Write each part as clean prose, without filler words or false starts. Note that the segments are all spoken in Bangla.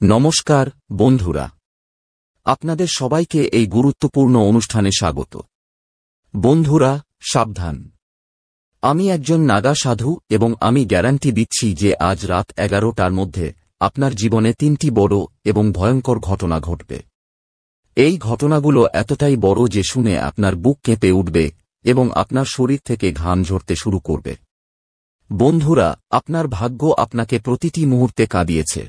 নমস্কার বন্ধুরা, আপনাদের সবাইকে এই গুরুত্বপূর্ণ অনুষ্ঠানে স্বাগত। বন্ধুরা সাবধান, আমি একজন নাগা সাধু এবং আমি গ্যারান্টি দিচ্ছি যে আজ রাত 11টার মধ্যে আপনার জীবনে 3টি বড় এবং ভয়ঙ্কর ঘটনা ঘটবে। এই ঘটনাগুলো এতটাই বড় যে শুনে আপনার বুক কেঁপে উঠবে এবং আপনার শরীর থেকে ঘাম ঝরতে শুরু করবে। বন্ধুরা, আপনার ভাগ্য আপনাকে প্রতিটি মুহূর্তে কাঁদিয়েছে।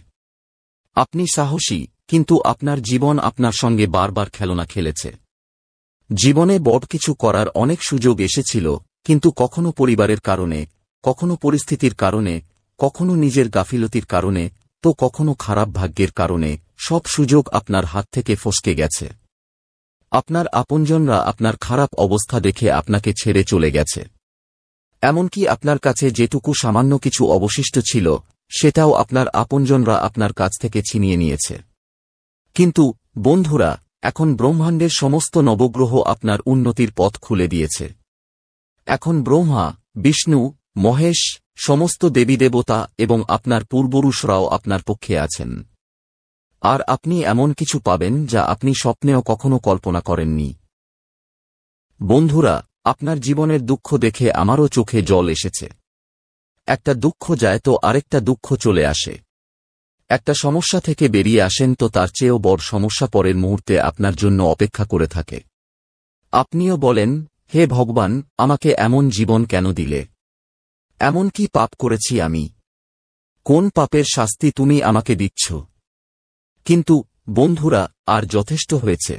আপনি সাহসী, কিন্তু আপনার জীবন আপনার সঙ্গে বারবার খেলনা খেলেছে। জীবনে বড় কিছু করার অনেক সুযোগ এসেছিল, কিন্তু কখনো পরিবারের কারণে, কখনো পরিস্থিতির কারণে, কখনো নিজের গাফিলতির কারণে, তো কখনো খারাপ ভাগ্যের কারণে সব সুযোগ আপনার হাত থেকে ফসকে গেছে। আপনার আপনজনরা আপনার খারাপ অবস্থা দেখে আপনাকে ছেড়ে চলে গেছে। এমনকি আপনার কাছে যেটুকু সামান্য কিছু অবশিষ্ট ছিল সেটাও আপনার আপনজনরা আপনার কাছ থেকে ছিনিয়ে নিয়েছে। কিন্তু বন্ধুরা, এখন ব্রহ্মাণ্ডের সমস্ত নবগ্রহ আপনার উন্নতির পথ খুলে দিয়েছে। এখন ব্রহ্মা, বিষ্ণু, মহেশ, সমস্ত দেবীদেবতা এবং আপনার পূর্বপুরুষরাও আপনার পক্ষে আছেন। আর আপনি এমন কিছু পাবেন যা আপনি স্বপ্নেও কখনো কল্পনা করেননি। বন্ধুরা, আপনার জীবনের দুঃখ দেখে আমারও চোখে জল এসেছে। একটা দুঃখ যায় তো আরেকটা দুঃখ চলে আসে। একটা সমস্যা থেকে বেরিয়ে আসেন তো তার চেয়েও বড় সমস্যা পরের মুহূর্তে আপনার জন্য অপেক্ষা করে থাকে। আপনিও বলেন, হে ভগবান, আমাকে এমন জীবন কেন দিলে? এমন কি পাপ করেছি আমি? কোন পাপের শাস্তি তুমি আমাকে দিচ্ছ? কিন্তু বন্ধুরা, আর যথেষ্ট হয়েছে।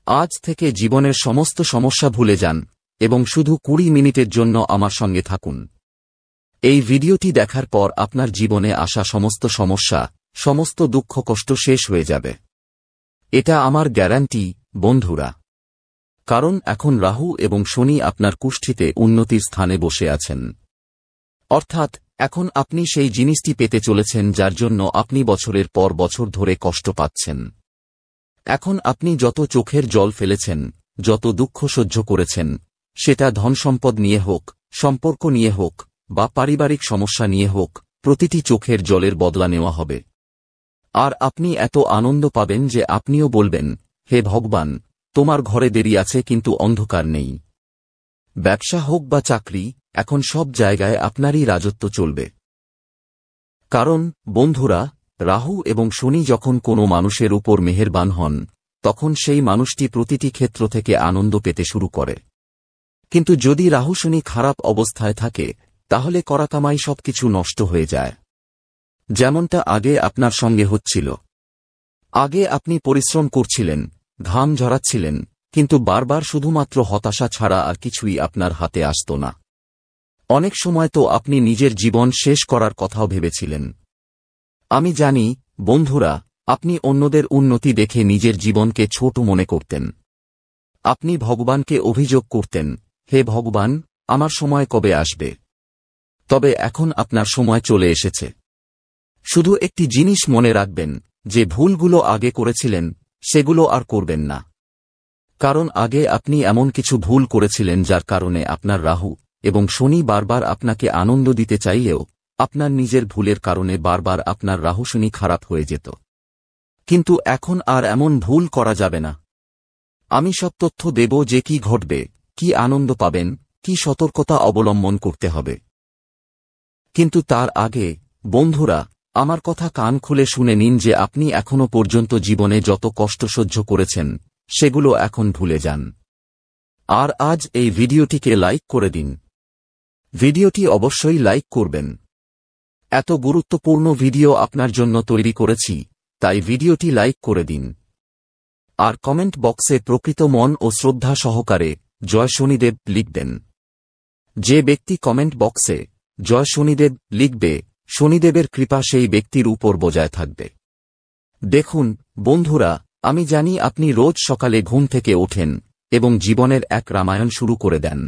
আজ থেকে জীবনের সমস্ত সমস্যা ভুলে যান এবং শুধু 20 মিনিটের জন্য আমার সঙ্গে থাকুন। এই ভিডিওটি দেখার পর আপনার জীবনে আসা সমস্ত সমস্যা, সমস্ত দুঃখ কষ্ট শেষ হয়ে যাবে। এটা আমার গ্যারান্টি বন্ধুরা। কারণ এখন রাহু এবং শনি আপনার কুষ্ঠিতে উন্নতির স্থানে বসে আছেন। অর্থাৎ এখন আপনি সেই জিনিসটি পেতে চলেছেন যার জন্য আপনি বছরের পর বছর ধরে কষ্ট পাচ্ছেন। এখন আপনি যত চোখের জল ফেলেছেন, যত দুঃখ সহ্য করেছেন, সেটা ধনসম্পদ নিয়ে হোক, সম্পর্ক নিয়ে হোক বা পারিবারিক সমস্যা নিয়ে হোক, প্রতিটি চোখের জলের বদলা নেওয়া হবে। আর আপনি এত আনন্দ পাবেন যে আপনিও বলবেন, হে ভগবান, তোমার ঘরে দেরি আছে কিন্তু অন্ধকার নেই। ব্যবসা হোক বা চাকরি, এখন সব জায়গায় আপনারই রাজত্ব চলবে। কারণ বন্ধুরা, রাহু এবং শনি যখন কোনো মানুষের উপর মেহেরবান হন, তখন সেই মানুষটি প্রতিটি ক্ষেত্র থেকে আনন্দ পেতে শুরু করে। কিন্তু যদি রাহু শনি খারাপ অবস্থায় থাকে, তাহলে করা কামাই সবকিছু নষ্ট হয়ে যায়। যেমনটা আগে আপনার সঙ্গে হচ্ছিল। আগে আপনি পরিশ্রম করছিলেন, ঘাম ঝরাচ্ছিলেন, কিন্তু বারবার শুধুমাত্র হতাশা ছাড়া আর কিছুই আপনার হাতে আসত না। অনেক সময় তো আপনি নিজের জীবন শেষ করার কথাও ভেবেছিলেন। আমি জানি বন্ধুরা, আপনি অন্যদের উন্নতি দেখে নিজের জীবনকে ছোট মনে করতেন। আপনি ভগবানকে অভিযোগ করতেন, হে ভগবান, আমার সময় কবে আসবে? তবে এখন আপনার সময় চলে এসেছে। শুধু একটি জিনিস মনে রাখবেন, যে ভুলগুলো আগে করেছিলেন সেগুলো আর করবেন না। কারণ আগে আপনি এমন কিছু ভুল করেছিলেন যার কারণে আপনার রাহু এবং শনি বারবার আপনাকে আনন্দ দিতে চাইলেও আপনার নিজের ভুলের কারণে বারবার আপনার রাহু শনি খারাপ হয়ে যেত। কিন্তু এখন আর এমন ভুল করা যাবে না। আমি সব তথ্য দেব যে কি ঘটবে, কি আনন্দ পাবেন, কি সতর্কতা অবলম্বন করতে হবে। কিন্তু তার আগে বন্ধুরা, আমার কথা কান খুলে শুনে নিন যে আপনি এখনো পর্যন্ত জীবনে যত কষ্ট সহ্য করেছেন সেগুলো এখন ভুলে যান। আর আজ এই ভিডিওটিকে লাইক করে দিন। ভিডিওটি অবশ্যই লাইক করবেন। এত গুরুত্বপূর্ণ ভিডিও আপনার জন্য তৈরি করেছি, তাই ভিডিওটি লাইক করে দিন। আর কমেন্ট বক্সে প্রকৃত মন ও শ্রদ্ধা সহকারে জয় শনিদেব লিখবেন। যে ব্যক্তি কমেন্ট বক্সে জয় শনিদেব লিখবে, শনিদেবের কৃপা সেই ব্যক্তির উপর বজায় থাকবে। দেখুন বন্ধুরা, আমি জানি আপনি রোজ সকালে ঘুম থেকে ওঠেন এবং জীবনের এক রামায়ণ শুরু করে দেন।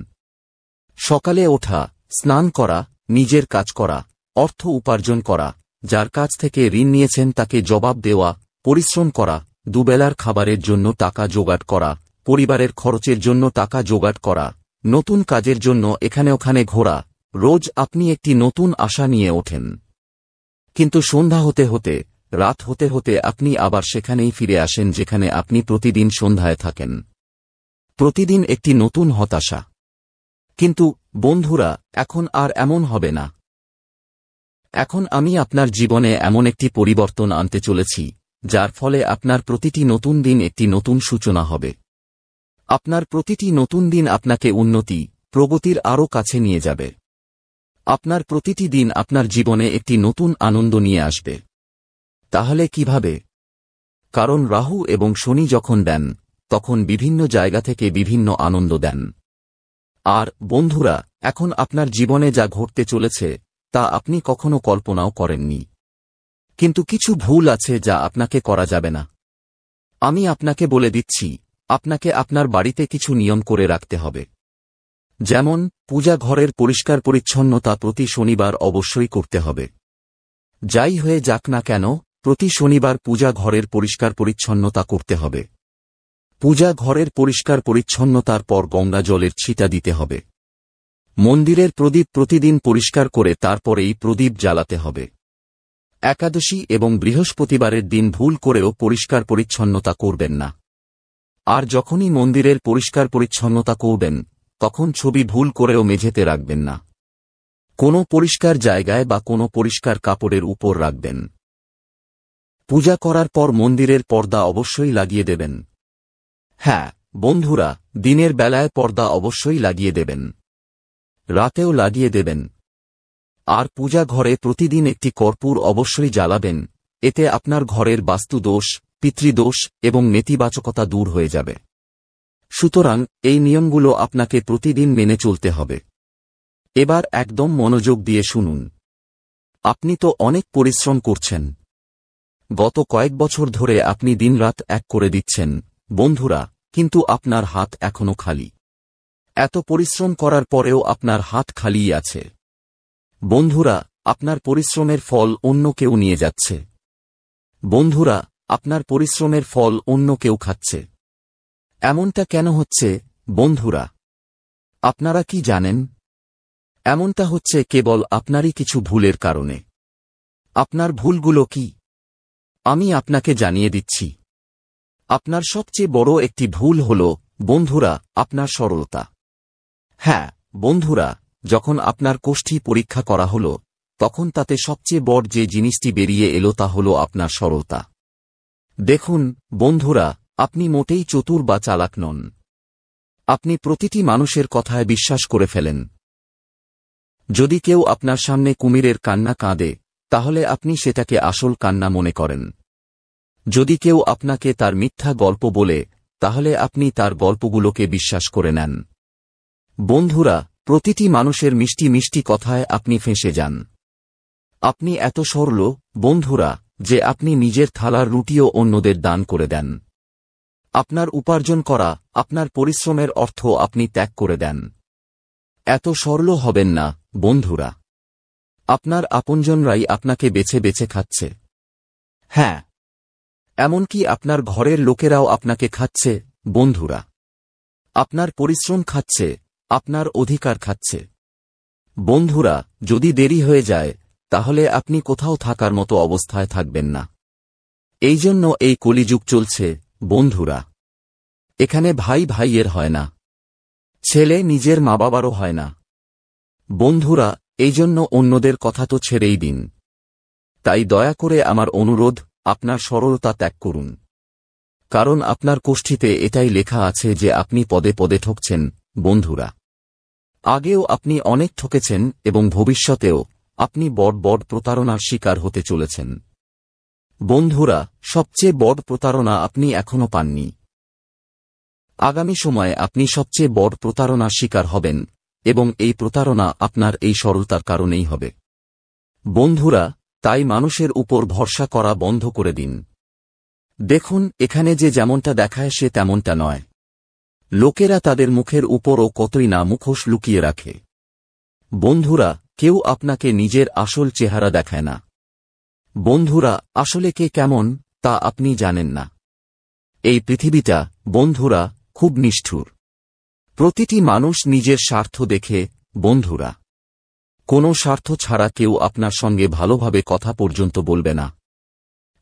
সকালে ওঠা, স্নান করা, নিজের কাজ করা, অর্থ উপার্জন করা, যার কাছ থেকে ঋণ নিয়েছেন তাকে জবাব দেওয়া, পরিশ্রম করা, দুবেলার খাবারের জন্য টাকা জোগাড় করা, পরিবারের খরচের জন্য টাকা জোগাড় করা, নতুন কাজের জন্য এখানে ওখানে ঘোরা। রোজ আপনি একটি নতুন আশা নিয়ে ওঠেন। কিন্তু সন্ধ্যা হতে হতে রাত হতে হতে আপনি আবার সেখানেই ফিরে আসেন যেখানে আপনি প্রতিদিন সন্ধ্যায় থাকেন। প্রতিদিন একটি নতুন হতাশা। কিন্তু বন্ধুরা, এখন আর এমন হবে না। এখন আমি আপনার জীবনে এমন একটি পরিবর্তন আনতে চলেছি, যার ফলে আপনার প্রতিটি নতুন দিন একটি নতুন সূচনা হবে। আপনার প্রতিটি নতুন দিন আপনাকে উন্নতি, প্রগতির আরও কাছে নিয়ে যাবে। আপনার প্রতিটি দিন আপনার জীবনে একটি নতুন আনন্দ নিয়ে আসবে। তাহলে কিভাবে? কারণ রাহু এবং শনি যখন দেন, তখন বিভিন্ন জায়গা থেকে বিভিন্ন আনন্দ দেন। আর বন্ধুরা, এখন আপনার জীবনে যা ঘটতে চলেছে তা আপনি কখনো কল্পনাও করেননি। কিন্তু কিছু ভুল আছে যা আপনাকে করা যাবে না। আমি আপনাকে বলে দিচ্ছি, আপনাকে আপনার বাড়িতে কিছু নিয়ম করে রাখতে হবে। যেমন, পূজা ঘরের পরিষ্কার পরিচ্ছন্নতা প্রতি শনিবার অবশ্যই করতে হবে। যাই হয়ে যাক না কেন, প্রতি শনিবার পূজা ঘরের পরিষ্কার পরিচ্ছন্নতা করতে হবে। পূজা ঘরের পরিষ্কার পরিচ্ছন্নতার পর গঙ্গা জলের ছিটা দিতে হবে। মন্দিরের প্রদীপ প্রতিদিন পরিষ্কার করে তারপরেই প্রদীপ জ্বালাতে হবে। একাদশী এবং বৃহস্পতিবারের দিন ভুল করেও পরিষ্কার পরিচ্ছন্নতা করবেন না। আর যখনই মন্দিরের পরিষ্কার পরিচ্ছন্নতা করবেন, তখন ছবি ভুল করেও মেঝেতে রাখবেন না। কোনো পরিষ্কার জায়গায় বা কোনো পরিষ্কার কাপড়ের উপর রাখবেন। পূজা করার পর মন্দিরের পর্দা অবশ্যই লাগিয়ে দেবেন। হ্যাঁ বন্ধুরা, দিনের বেলায় পর্দা অবশ্যই লাগিয়ে দেবেন, রাতেও লাগিয়ে দেবেন। আর পূজা ঘরে প্রতিদিন একটি কর্পূর অবশ্যই জ্বালাবেন। এতে আপনার ঘরের বাস্তুদোষ, পিতৃদোষ এবং নেতিবাচকতা দূর হয়ে যাবে। সুতরাং এই নিয়মগুলো আপনাকে প্রতিদিন মেনে চলতে হবে। এবার একদম মনোযোগ দিয়ে শুনুন। আপনি তো অনেক পরিশ্রম করছেন। গত কয়েক বছর ধরে আপনি দিনরাত এক করে দিচ্ছেন বন্ধুরা, কিন্তু আপনার হাত এখনো খালি। এত পরিশ্রম করার পরেও আপনার হাত খালিই আছে। বন্ধুরা, আপনার পরিশ্রমের ফল অন্য কেউ নিয়ে যাচ্ছে। বন্ধুরা, আপনার পরিশ্রমের ফল অন্য কেউ খাচ্ছে। এমনটা কেন হচ্ছে বন্ধুরা? আপনারা কি জানেন? এমনটা হচ্ছে কেবল আপনারই কিছু ভুলের কারণে। আপনার ভুলগুলো কি? আমি আপনাকে জানিয়ে দিচ্ছি। আপনার সবচেয়ে বড় একটি ভুল হল বন্ধুরা, আপনার সরলতা। হ্যাঁ বন্ধুরা, যখন আপনার কোষ্ঠী পরীক্ষা করা হল, তখন তাতে সবচেয়ে বড় যে জিনিসটি বেরিয়ে এলো তা হল আপনার সরলতা। দেখুন বন্ধুরা, আপনি মোটেই চতুর বা চালাক নন। আপনি প্রতিটি মানুষের কথায় বিশ্বাস করে ফেলেন। যদি কেউ আপনার সামনে কুমিরের কান্না কাঁদে, তাহলে আপনি সেটাকে আসল কান্না মনে করেন। যদি কেউ আপনাকে তার মিথ্যা গল্প বলে, তাহলে আপনি তার গল্পগুলোকে বিশ্বাস করে নেন। বন্ধুরা, প্রতিটি মানুষের মিষ্টি মিষ্টি কথায় আপনি ফেঁসে যান। আপনি এত সরল বন্ধুরা যে আপনি নিজের থালার রুটিও অন্যদের দান করে দেন। আপনার উপার্জন করা, আপনার পরিশ্রমের অর্থ আপনি ত্যাগ করে দেন। এত সরল হবেন না বন্ধুরা। আপনার আপনজনরাই আপনাকে বেছে বেছে খাচ্ছে। হ্যাঁ, এমনকি আপনার ঘরের লোকেরাও আপনাকে খাচ্ছে বন্ধুরা। আপনার পরিশ্রম খাচ্ছে, আপনার অধিকার খাচ্ছে। বন্ধুরা, যদি দেরি হয়ে যায়, তাহলে আপনি কোথাও থাকার মতো অবস্থায় থাকবেন না। এই জন্য এই কলিযুগ চলছে বন্ধুরা। এখানে ভাই ভাইয়ের হয় না, ছেলে নিজের মা বাবারও হয় না। বন্ধুরা, এই জন্য অন্যদের কথা তো ছেড়েই দিন। তাই দয়া করে আমার অনুরোধ, আপনার সরলতা ত্যাগ করুন। কারণ আপনার কোষ্ঠীতে এটাই লেখা আছে যে আপনি পদে পদে ঠকছেন বন্ধুরা। আগেও আপনি অনেক ঠকেছেন এবং ভবিষ্যতেও আপনি বড় বড় প্রতারণার শিকার হতে চলেছেন। বন্ধুরা, সবচেয়ে বড় প্রতারণা আপনি এখনো পাননি। আগামী সময়ে আপনি সবচেয়ে বড় প্রতারণার শিকার হবেন, এবং এই প্রতারণা আপনার এই সরলতার কারণেই হবে। বন্ধুরা, তাই মানুষের উপর ভরসা করা বন্ধ করে দিন। দেখুন, এখানে যে যেমনটা দেখায় সে তেমনটা নয়। লোকেরা তাদের মুখের উপরও কতই না মুখোশ লুকিয়ে রাখে। বন্ধুরা, কেউ আপনাকে নিজের আসল চেহারা দেখায় না। বন্ধুরা, আসলে কে কেমন তা আপনি জানেন না। এই পৃথিবীটা বন্ধুরা খুব নিষ্ঠুর। প্রতিটি মানুষ নিজের স্বার্থ দেখে বন্ধুরা। কোনো স্বার্থ ছাড়া কেউ আপনার সঙ্গে ভালোভাবে কথা পর্যন্ত বলবে না।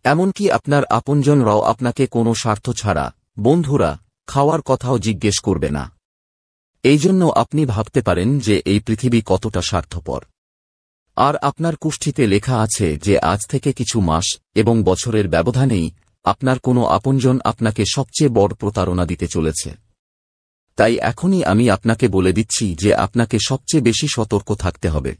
এমনকি আপনার আপনজনরাও আপনাকে কোনো স্বার্থ ছাড়া, বন্ধুরা, খাওয়ার কথাও জিজ্ঞেস করবে না। এই জন্য আপনি ভাবতে পারেন যে এই পৃথিবী কতটা স্বার্থপর। আর আপনার কুষ্ঠিতে লেখা আছে যে আজ থেকে কিছু মাস এবং বছরের ব্যবধানেই আপনার কোনো আপনজন আপনাকে সবচেয়ে বড় প্রতারণা দিতে চলেছে। তাই এখনই আমি আপনাকে বলে দিচ্ছি যে আপনাকে সবচেয়ে বেশি সতর্ক থাকতে হবে।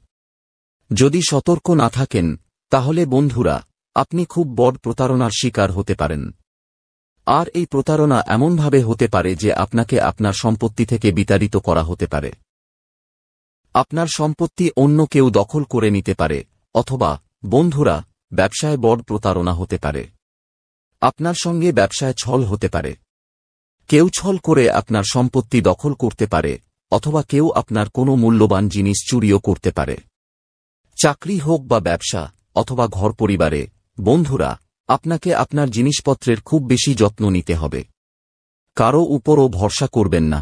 যদি সতর্ক না থাকেন তাহলে বন্ধুরা আপনি খুব বড় প্রতারণার শিকার হতে পারেন। আর এই প্রতারণা এমনভাবে হতে পারে যে আপনাকে আপনার সম্পত্তি থেকে বিতাড়িত করা হতে পারে। আপনার সম্পত্তি অন্য কেউ দখল করে নিতে পারে, অথবা বন্ধুরা ব্যবসায় বড় প্রতারণা হতে পারে। আপনার সঙ্গে ব্যবসায় ছল হতে পারে। কেউ ছল করে আপনার সম্পত্তি দখল করতে পারে, অথবা কেউ আপনার কোনো মূল্যবান জিনিস চুরিও করতে পারে। চাকরি হোক বা ব্যবসা অথবা ঘর পরিবারে, বন্ধুরা আপনাকে আপনার জিনিসপত্রের খুব বেশি যত্ন নিতে হবে। কারো উপরও ভরসা করবেন না।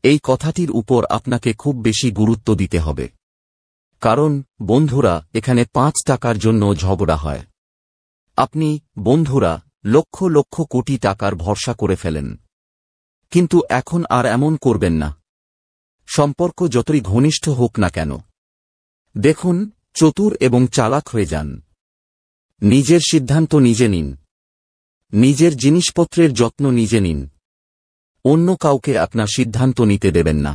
এই কথাটির উপর আপনাকে খুব বেশি গুরুত্ব দিতে হবে। কারণ বন্ধুরা এখানে 5 টাকার জন্য ঝগড়া হয়। আপনি বন্ধুরা লক্ষ লক্ষ কোটি টাকার ভরসা করে ফেলেন, কিন্তু এখন আর এমন করবেন না। সম্পর্ক যতই ঘনিষ্ঠ হোক না কেন, দেখুন চতুর এবং চালাক হয়ে যান। নিজের সিদ্ধান্ত নিজে নিন। নিজের জিনিসপত্রের যত্ন নিজে নিন। অন্য কাউকে আপনার সিদ্ধান্ত নিতে দেবেন না।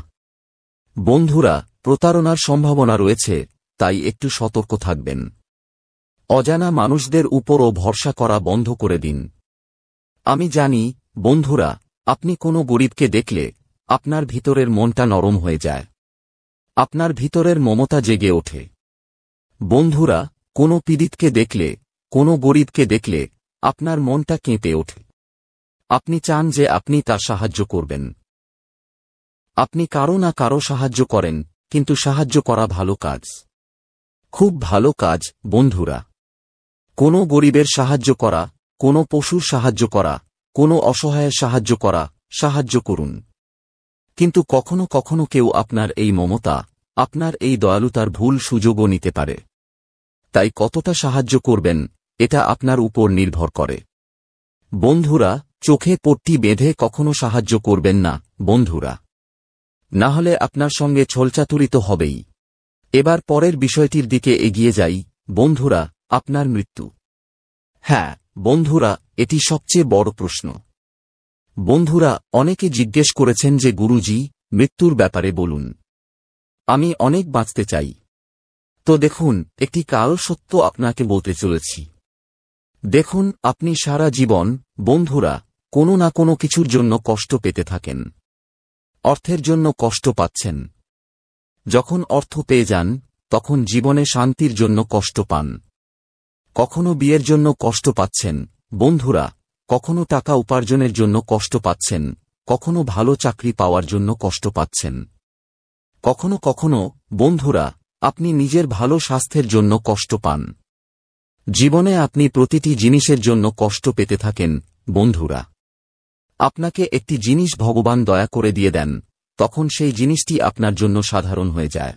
বন্ধুরা প্রতারণার সম্ভাবনা রয়েছে, তাই একটু সতর্ক থাকবেন। অজানা মানুষদের উপরও ভরসা করা বন্ধ করে দিন। আমি জানি বন্ধুরা আপনি কোনো গরিবকে দেখলে আপনার ভিতরের মনটা নরম হয়ে যায়। আপনার ভিতরের মমতা জেগে ওঠে। বন্ধুরা কোনো পীড়িতকে দেখলে, কোনো গরিবকে দেখলে আপনার মনটা কেঁপে ওঠে। আপনি চান যে আপনি তার সাহায্য করবেন। আপনি কারো না কারো সাহায্য করেন, কিন্তু সাহায্য করা ভালো কাজ, খুব ভালো কাজ। বন্ধুরা কোনো গরিবের সাহায্য করা, কোনো পশুর সাহায্য করা, কোনো অসহায়ের সাহায্য করা, সাহায্য করুন। কিন্তু কখনো কখনো কেউ আপনার এই মমতা, আপনার এই দয়ালুতার ভুল সুযোগও নিতে পারে। তাই কতটা সাহায্য করবেন এটা আপনার উপর নির্ভর করে। বন্ধুরা চোখে পট্টি বেঁধে কখনো সাহায্য করবেন না বন্ধুরা, না হলে আপনার সঙ্গে ছলচাতুরি তো হবেই। এবার পরের বিষয়টির দিকে এগিয়ে যাই। বন্ধুরা আপনার মৃত্যু। হ্যাঁ বন্ধুরা এটি সবচেয়ে বড় প্রশ্ন। বন্ধুরা অনেকে জিজ্ঞেস করেছেন যে গুরুজি মৃত্যুর ব্যাপারে বলুন, আমি অনেক বাঁচতে চাই। তো দেখুন একটি কালো সত্য আপনাকে বলতে চলেছি। দেখুন আপনি সারা জীবন বন্ধুরা কোনো না কোনো কিছুর জন্য কষ্ট পেতে থাকেন। অর্থের জন্য কষ্ট পাচ্ছেন। যখন অর্থ পেয়ে যান তখন জীবনে শান্তির জন্য কষ্ট পান। কখনো বিয়ের জন্য কষ্ট পাচ্ছেন বন্ধুরা, কখনো টাকা উপার্জনের জন্য কষ্ট পাচ্ছেন, কখনো ভালো চাকরি পাওয়ার জন্য কষ্ট পাচ্ছেন। কখনো কখনো বন্ধুরা আপনি নিজের ভালো স্বাস্থ্যের জন্য কষ্ট পান। জীবনে আপনি প্রতিটি জিনিসের জন্য কষ্ট পেতে থাকেন বন্ধুরা। আপনাকে একটি জিনিস ভগবান দয়া করে দিয়ে দেন, তখন সেই জিনিসটি আপনার জন্য সাধারণ হয়ে যায়।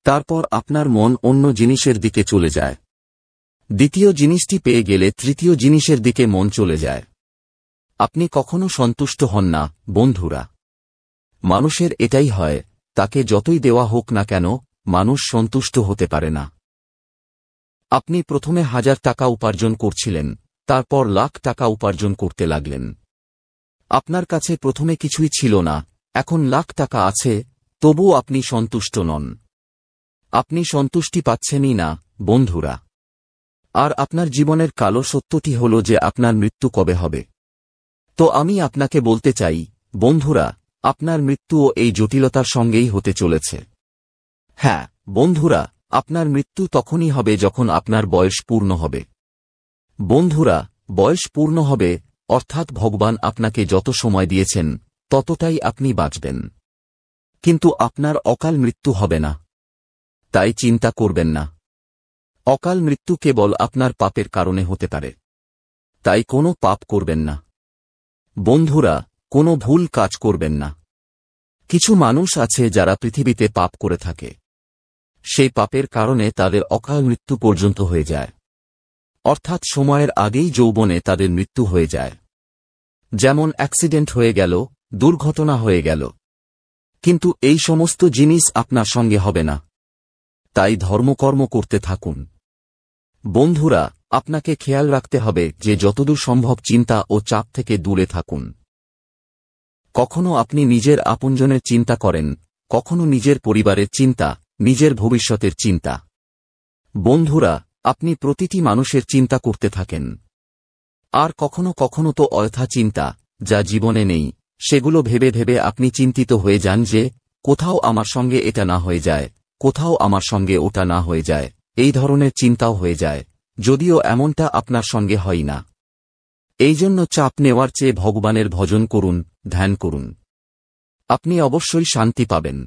তারপর আপনার মন অন্য জিনিসের দিকে চলে যায়। দ্বিতীয় জিনিসটি পেয়ে গেলে তৃতীয় জিনিসের দিকে মন চলে যায়। আপনি কখনো সন্তুষ্ট হন না বন্ধুরা। মানুষের এটাই হয়, তাকে যতই দেওয়া হোক না কেন মানুষ সন্তুষ্ট হতে পারে না। আপনি প্রথমে 1000 টাকা উপার্জন করছিলেন, তারপর লাখ টাকা উপার্জন করতে লাগলেন। আপনার কাছে প্রথমে কিছুই ছিল না, এখন লাখ টাকা আছে, তবুও আপনি সন্তুষ্ট নন। আপনি সন্তুষ্টি পাচ্ছেনই না বন্ধুরা। আর আপনার জীবনের কালো সত্যটি হল যে আপনার মৃত্যু কবে হবে। তো আমি আপনাকে বলতে চাই বন্ধুরা, আপনার মৃত্যুও এই জটিলতার সঙ্গেই হতে চলেছে। হ্যাঁ বন্ধুরা, আপনার মৃত্যু তখনই হবে যখন আপনার বয়স পূর্ণ হবে। বন্ধুরা বয়স পূর্ণ হবে অর্থাৎ ভগবান আপনাকে যত সময় দিয়েছেন ততটাই আপনি বাঁচবেন। কিন্তু আপনার অকাল মৃত্যু হবে না, তাই চিন্তা করবেন না। অকাল মৃত্যু কেবল আপনার পাপের কারণে হতে পারে, তাই কোনো পাপ করবেন না বন্ধুরা, কোনো ভুল কাজ করবেন না। কিছু মানুষ আছে যারা পৃথিবীতে পাপ করে থাকে, সেই পাপের কারণে তাদের অকাল মৃত্যু পর্যন্ত হয়ে যায়। অর্থাৎ সময়ের আগেই যৌবনে তাদের মৃত্যু হয়ে যায়। যেমন অ্যাক্সিডেন্ট হয়ে গেল, দুর্ঘটনা হয়ে গেল। কিন্তু এই সমস্ত জিনিস আপনার সঙ্গে হবে না। তাই ধর্মকর্ম করতে থাকুন। বন্ধুরা, আপনাকে খেয়াল রাখতে হবে যে যতদূর সম্ভব চিন্তা ও চাপ থেকে দূরে থাকুন। কখনো আপনি নিজের আপনজনের চিন্তা করেন, কখনো নিজের পরিবারের চিন্তা, নিজের ভবিষ্যতের চিন্তা। বন্ধুরা, আপনি প্রতিটি মানুষের চিন্তা করতে থাকেন। আর কখনো কখনো তো অযথা চিন্তা, যা জীবনে নেই, সেগুলো ভেবে ভেবে আপনি চিন্তিত হয়ে যান যে কোথাও আমার সঙ্গে এটা না হয়ে যায়, কোথাও আমার সঙ্গে ওটা না হয়ে যায়। এই ধরনের চিন্তাও হয়ে যায়, যদিও এমনটা আপনার সঙ্গে হয় না। এই জন্য চাপ নেওয়ার চেয়ে ভগবানের ভজন করুন, ধ্যান করুন। আপনি অবশ্যই শান্তি পাবেন।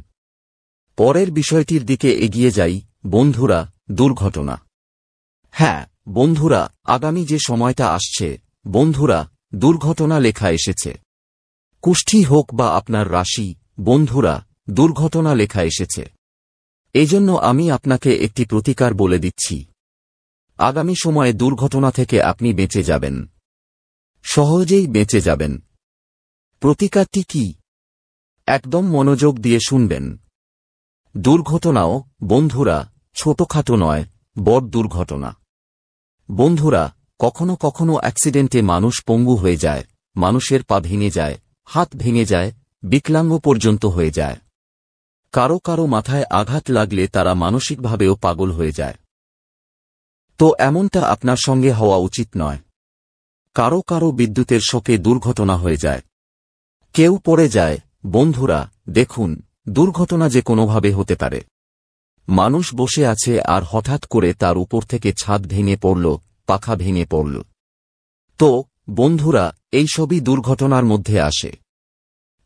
পরের বিষয়টির দিকে এগিয়ে যাই। বন্ধুরা, দুর্ঘটনা। হ্যাঁ বন্ধুরা, আগামী যে সময়টা আসছে, বন্ধুরা, দুর্ঘটনা লেখা এসেছে। কুষ্ঠি হোক বা আপনার রাশি, বন্ধুরা, দুর্ঘটনা লেখা এসেছে। এজন্য আমি আপনাকে একটি প্রতিকার বলে দিচ্ছি। আগামী সময়ে দুর্ঘটনা থেকে আপনি বেঁচে যাবেন, সহজেই বেঁচে যাবেন। প্রতিকারটি কি? একদম মনোযোগ দিয়ে শুনবেন। দুর্ঘটনাও, বন্ধুরা, ছোটখাটো নয়, বড় দুর্ঘটনা। বন্ধুরা, কখনো কখনো অ্যাক্সিডেন্টে মানুষ পঙ্গু হয়ে যায়, মানুষের পা ভেঙে যায়, হাত ভেঙে যায়, বিকলাঙ্গ পর্যন্ত হয়ে যায়। কারো কারো মাথায় আঘাত লাগলে তারা মানসিকভাবেও পাগল হয়ে যায়। তো এমনটা আপনার সঙ্গে হওয়া উচিত নয়। কারো কারো বিদ্যুতের শোকে দুর্ঘটনা হয়ে যায়, কেউ পড়ে যায়। বন্ধুরা, দেখুন, দুর্ঘটনা যে কোনোভাবে হতে পারে। মানুষ বসে আছে আর হঠাৎ করে তার উপর থেকে ছাদ ভেঙে পড়ল, পাখা ভেঙে পড়ল। তো বন্ধুরা, এই সবই দুর্ঘটনার মধ্যে আসে।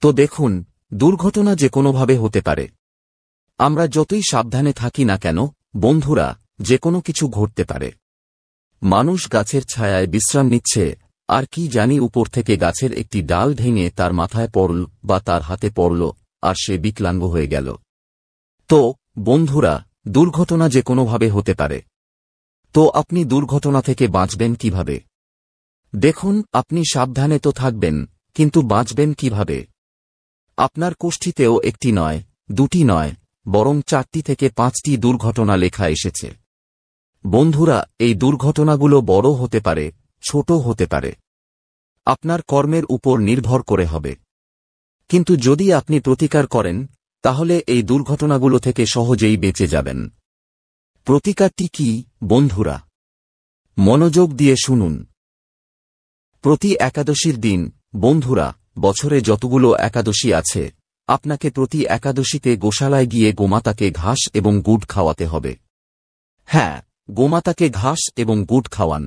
তো দেখুন, দুর্ঘটনা যে কোনোভাবে হতে পারে। আমরা যতই সাবধানে থাকি না কেন, বন্ধুরা, যে কোনো কিছু ঘটতে পারে। মানুষ গাছের ছায়ায় বিশ্রাম নিচ্ছে, আর কি জানি উপর থেকে গাছের একটি ডাল ভেঙে তার মাথায় পড়ল বা তার হাতে পড়ল, আর সে বিকলাঙ্গ হয়ে গেল। তো বন্ধুরা, দুর্ঘটনা যে কোনোভাবে হতে পারে। তো আপনি দুর্ঘটনা থেকে বাঁচবেন কিভাবে? দেখুন, আপনি সাবধানে তো থাকবেন, কিন্তু বাঁচবেন কিভাবে? আপনার কোষ্ঠীতেও একটি নয়, দুটি নয়, বরং 4টি থেকে 5টি দুর্ঘটনা লেখা এসেছে। বন্ধুরা, এই দুর্ঘটনাগুলো বড় হতে পারে, ছোট হতে পারে। আপনার কর্মের উপর নির্ভর করে হবে। কিন্তু যদি আপনি প্রতিকার করেন, তাহলে এই দুর্ঘটনাগুলো থেকে সহজেই বেঁচে যাবেন। প্রতিকারটি কি, বন্ধুরা? মনোযোগ দিয়ে শুনুন। প্রতি একাদশীর দিন, বন্ধুরা, বছরে যতগুলো একাদশী আছে, আপনাকে প্রতি একাদশীতে গোশালায় গিয়ে গোমাতাকে ঘাস এবং গুড় খাওয়াতে হবে। হ্যাঁ, গোমাতাকে ঘাস এবং গুড় খাওয়ান।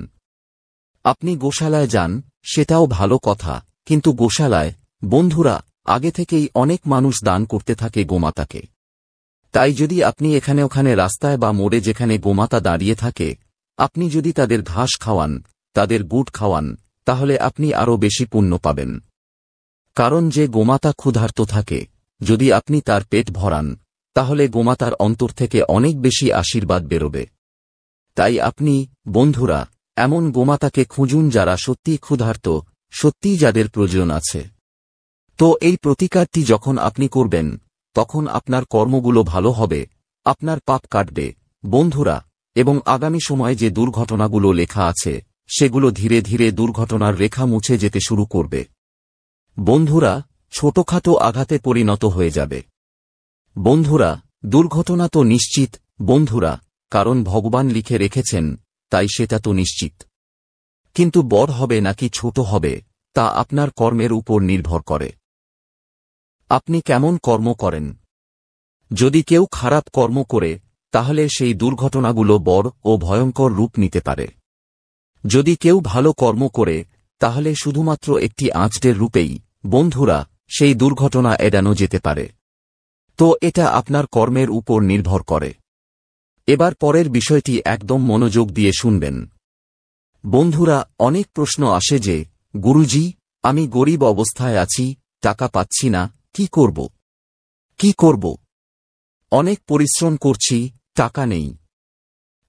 আপনি গোশালায় যান, সেটাও ভালো কথা, কিন্তু গোশালায়, বন্ধুরা, আগে থেকেই অনেক মানুষ দান করতে থাকে গোমাতাকে। তাই যদি আপনি এখানে ওখানে রাস্তায় বা মোড়ে যেখানে গোমাতা দাঁড়িয়ে থাকে, আপনি যদি তাদের ঘাস খাওয়ান, তাদের গুড় খাওয়ান, তাহলে আপনি আরও বেশি পুণ্য পাবেন। কারণ যে গোমাতা ক্ষুধার্ত থাকে, যদি আপনি তার পেট ভরান, তাহলে গোমাতার অন্তর থেকে অনেক বেশি আশীর্বাদ বেরোবে। তাই আপনি, বন্ধুরা, এমন গোমাতাকে খুঁজুন যারা সত্যিই ক্ষুধার্ত, সত্যিই যাদের প্রয়োজন আছে। তো এই প্রতিকারটি যখন আপনি করবেন, তখন আপনার কর্মগুলো ভালো হবে, আপনার পাপ কাটবে, বন্ধুরা, এবং আগামী সময়ে যে দুর্ঘটনাগুলো লেখা আছে, সেগুলো ধীরে ধীরে দুর্ঘটনার রেখা মুছে যেতে শুরু করবে। বন্ধুরা, ছোটখাটো আঘাতে পরিণত হয়ে যাবে। বন্ধুরা, দুর্ঘটনা তো নিশ্চিত, বন্ধুরা, কারণ ভগবান লিখে রেখেছেন, তাই সেটা তো নিশ্চিত। কিন্তু বড় হবে নাকি ছোট হবে, তা আপনার কর্মের উপর নির্ভর করে। আপনি কেমন কর্ম করেন? যদি কেউ খারাপ কর্ম করে, তাহলে সেই দুর্ঘটনাগুলো বড় ও ভয়ঙ্কর রূপ নিতে পারে। যদি কেউ ভালো কর্ম করে, তাহলে শুধুমাত্র একটি আঁচড়ের রূপেই, বন্ধুরা, সেই দুর্ঘটনা এড়ানো যেতে পারে। তো এটা আপনার কর্মের উপর নির্ভর করে। এবার পরের বিষয়টি একদম মনোযোগ দিয়ে শুনবেন। বন্ধুরা, অনেক প্রশ্ন আসে যে, গুরুজি, আমি গরিব অবস্থায় আছি, টাকা পাচ্ছি না, কি করব? কি করব? অনেক পরিশ্রম করছি, টাকা নেই।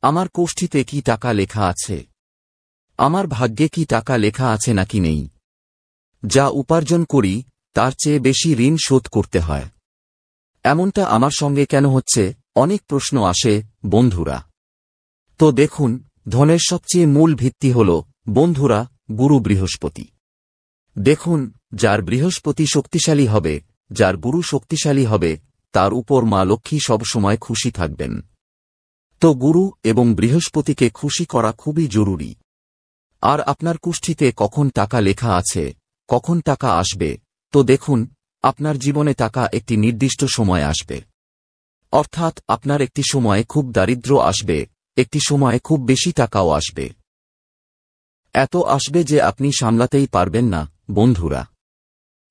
আমার কোষ্ঠীতে কি টাকা লেখা আছে? আমার ভাগ্যে কি টাকা লেখা আছে নাকি নেই? যা উপার্জন করি তার চেয়ে বেশি ঋণ শোধ করতে হয়। এমনটা আমার সঙ্গে কেন হচ্ছে? অনেক প্রশ্ন আসে বন্ধুরা। তো দেখুন, ধনের সবচেয়ে মূল ভিত্তি হল বন্ধুরা গুরু বৃহস্পতি। দেখুন, যার বৃহস্পতি শক্তিশালী হবে, যার গুরু শক্তিশালী হবে, তার উপর মা লক্ষ্মী সবসময় খুশি থাকবেন। তো গুরু এবং বৃহস্পতিকে খুশি করা খুবই জরুরি। আর আপনার কুষ্ঠিতে কখন টাকা লেখা আছে, কখন টাকা আসবে, তো দেখুন, আপনার জীবনে টাকা একটি নির্দিষ্ট সময় আসবে। অর্থাৎ আপনার একটি সময়ে খুব দারিদ্র্য আসবে, একটি সময়ে খুব বেশি টাকাও আসবে। এত আসবে যে আপনি সামলাতেই পারবেন না বন্ধুরা।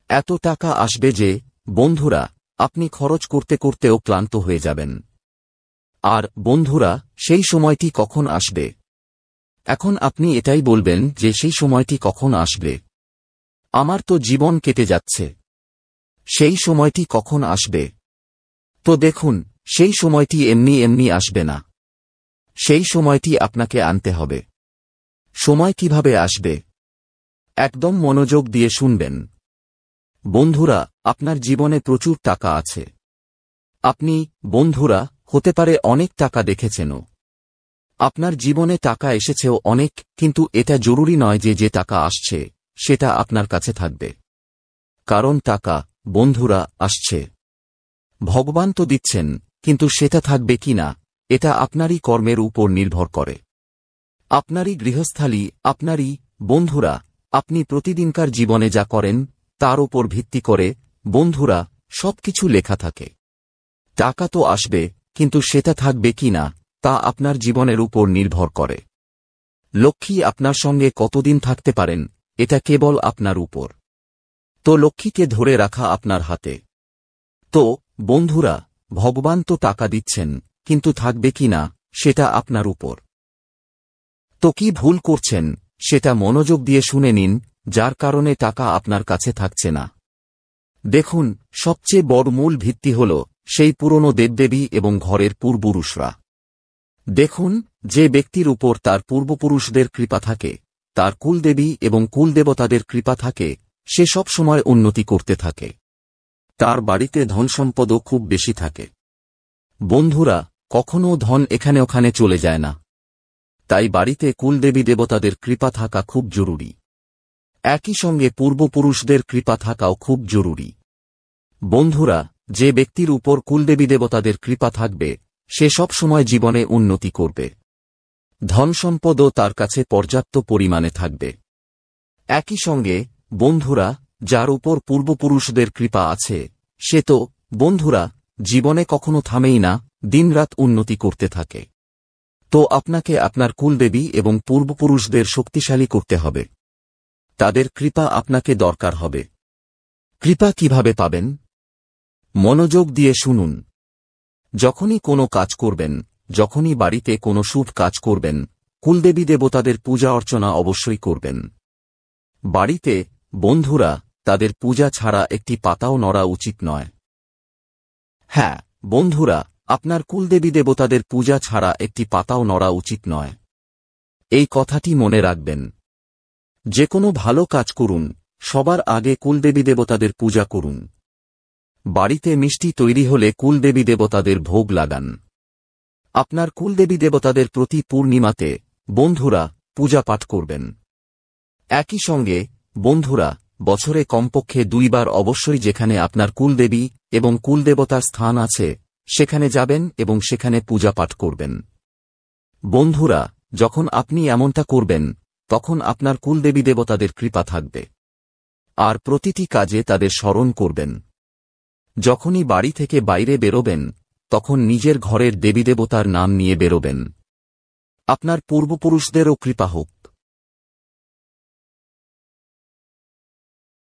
এত টাকা আসবে যে বন্ধুরা আপনি খরচ করতে করতেও ক্লান্ত হয়ে যাবেন। আর বন্ধুরা, সেই সময়টি কখন আসবে? এখন আপনি এটাই বলবেন যে সেই সময়টি কখন আসবে? আমার তো জীবন কেটে যাচ্ছে। সেই সময়টি কখন আসবে? তো দেখুন, সেই সময়টি এমনি এমনি আসবে না। সেই সময়টি আপনাকে আনতে হবে। সময় কিভাবে আসবে? একদম মনোযোগ দিয়ে শুনবেন। বন্ধুরা, আপনার জীবনে প্রচুর টাকা আছে। আপনি, বন্ধুরা, হতে পারে অনেক টাকা দেখেছেনও। আপনার জীবনে টাকা এসেছেও অনেক, কিন্তু এটা জরুরি নয় যে যে টাকা আসছে সেটা আপনার কাছে থাকবে। কারণ টাকা, বন্ধুরা, আসছে। ভগবান তো দিচ্ছেন, কিন্তু সেটা থাকবে কি না এটা আপনারই কর্মের উপর নির্ভর করে। আপনারই গৃহস্থালী, আপনারই, বন্ধুরা, আপনি প্রতিদিনকার জীবনে যা করেন তার উপর ভিত্তি করে বন্ধুরা সবকিছু লেখা থাকে। টাকা তো আসবে, কিন্তু সেটা থাকবে কি না তা আপনার জীবনের উপর নির্ভর করে। লক্ষ্মী আপনার সঙ্গে কতদিন থাকতে পারেন এটা কেবল আপনার উপর। তো লক্ষ্মীকে ধরে রাখা আপনার হাতে। তো বন্ধুরা, ভগবান তো টাকা দিচ্ছেন, কিন্তু থাকবে কি না সেটা আপনার উপর। তো কি ভুল করছেন সেটা মনোযোগ দিয়ে শুনে নিন, যার কারণে টাকা আপনার কাছে থাকছে না। দেখুন, সবচেয়ে বড় মূল ভিত্তি হল সেই পুরনো দেবদেবী এবং ঘরের পূর্বপুরুষরা। দেখুন, যে ব্যক্তির উপর তার পূর্বপুরুষদের কৃপা থাকে, তার কুলদেবী এবং কুলদেবতাদের কৃপা থাকে, সে সব সময় উন্নতি করতে থাকে। তার বাড়িতে ধনসম্পদও খুব বেশি থাকে। বন্ধুরা, কখনও ধন এখানে ওখানে চলে যায় না। তাই বাড়িতে কুলদেবী দেবতাদের কৃপা থাকা খুব জরুরি। একই সঙ্গে পূর্বপুরুষদের কৃপা থাকাও খুব জরুরি। বন্ধুরা, যে ব্যক্তির উপর কুলদেবী দেবতাদের কৃপা থাকবে সে সব সময় জীবনে উন্নতি করবে। ধনসম্পদও তার কাছে পর্যাপ্ত পরিমাণে থাকবে। একই সঙ্গে বন্ধুরা, যার উপর পূর্বপুরুষদের কৃপা আছে সে তো, বন্ধুরা, জীবনে কখনো থামেই না, দিনরাত উন্নতি করতে থাকে। তো আপনাকে আপনার কুলদেবী এবং পূর্বপুরুষদের শক্তিশালী করতে হবে। তাদের কৃপা আপনাকে দরকার হবে। কৃপা কিভাবে পাবেন? মনোযোগ দিয়ে শুনুন। যখনই কোনো কাজ করবেন, যখনই বাড়িতে কোনো শুভ কাজ করবেন, কুলদেবী দেবতাদের পূজা অর্চনা অবশ্যই করবেন। বাড়িতে, বন্ধুরা, তাদের পূজা ছাড়া একটি পাতাও নড়া উচিত নয়। হ্যাঁ, বন্ধুরা, আপনার কুলদেবী দেবতাদের পূজা ছাড়া একটি পাতাও নড়া উচিত নয়। এই কথাটি মনে রাখবেন। যে কোনো ভালো কাজ করুন, সবার আগে কুলদেবী দেবতাদের পূজা করুন। বাড়িতে মিষ্টি তৈরি হলে কুলদেবী দেবতাদের ভোগ লাগান। আপনার কুলদেবী দেবতাদের প্রতি পূর্ণিমাতে, বন্ধুরা, পূজা পাঠ করবেন। একই সঙ্গে, বন্ধুরা, বছরে কমপক্ষে 2 বার অবশ্যই যেখানে আপনার কুলদেবী এবং কুলদেবতার স্থান আছে সেখানে যাবেন এবং সেখানে পূজা পাঠ করবেন। বন্ধুরা, যখন আপনি এমনটা করবেন তখন আপনার কুলদেবী দেবতাদের কৃপা থাকবে। আর প্রতিটি কাজে তাদের স্মরণ করবেন। যখনই বাড়ি থেকে বাইরে বেরোবেন তখন নিজের ঘরের দেবীদেবতার নাম নিয়ে বেরোবেন। আপনার পূর্বপুরুষদেরও কৃপা হোক।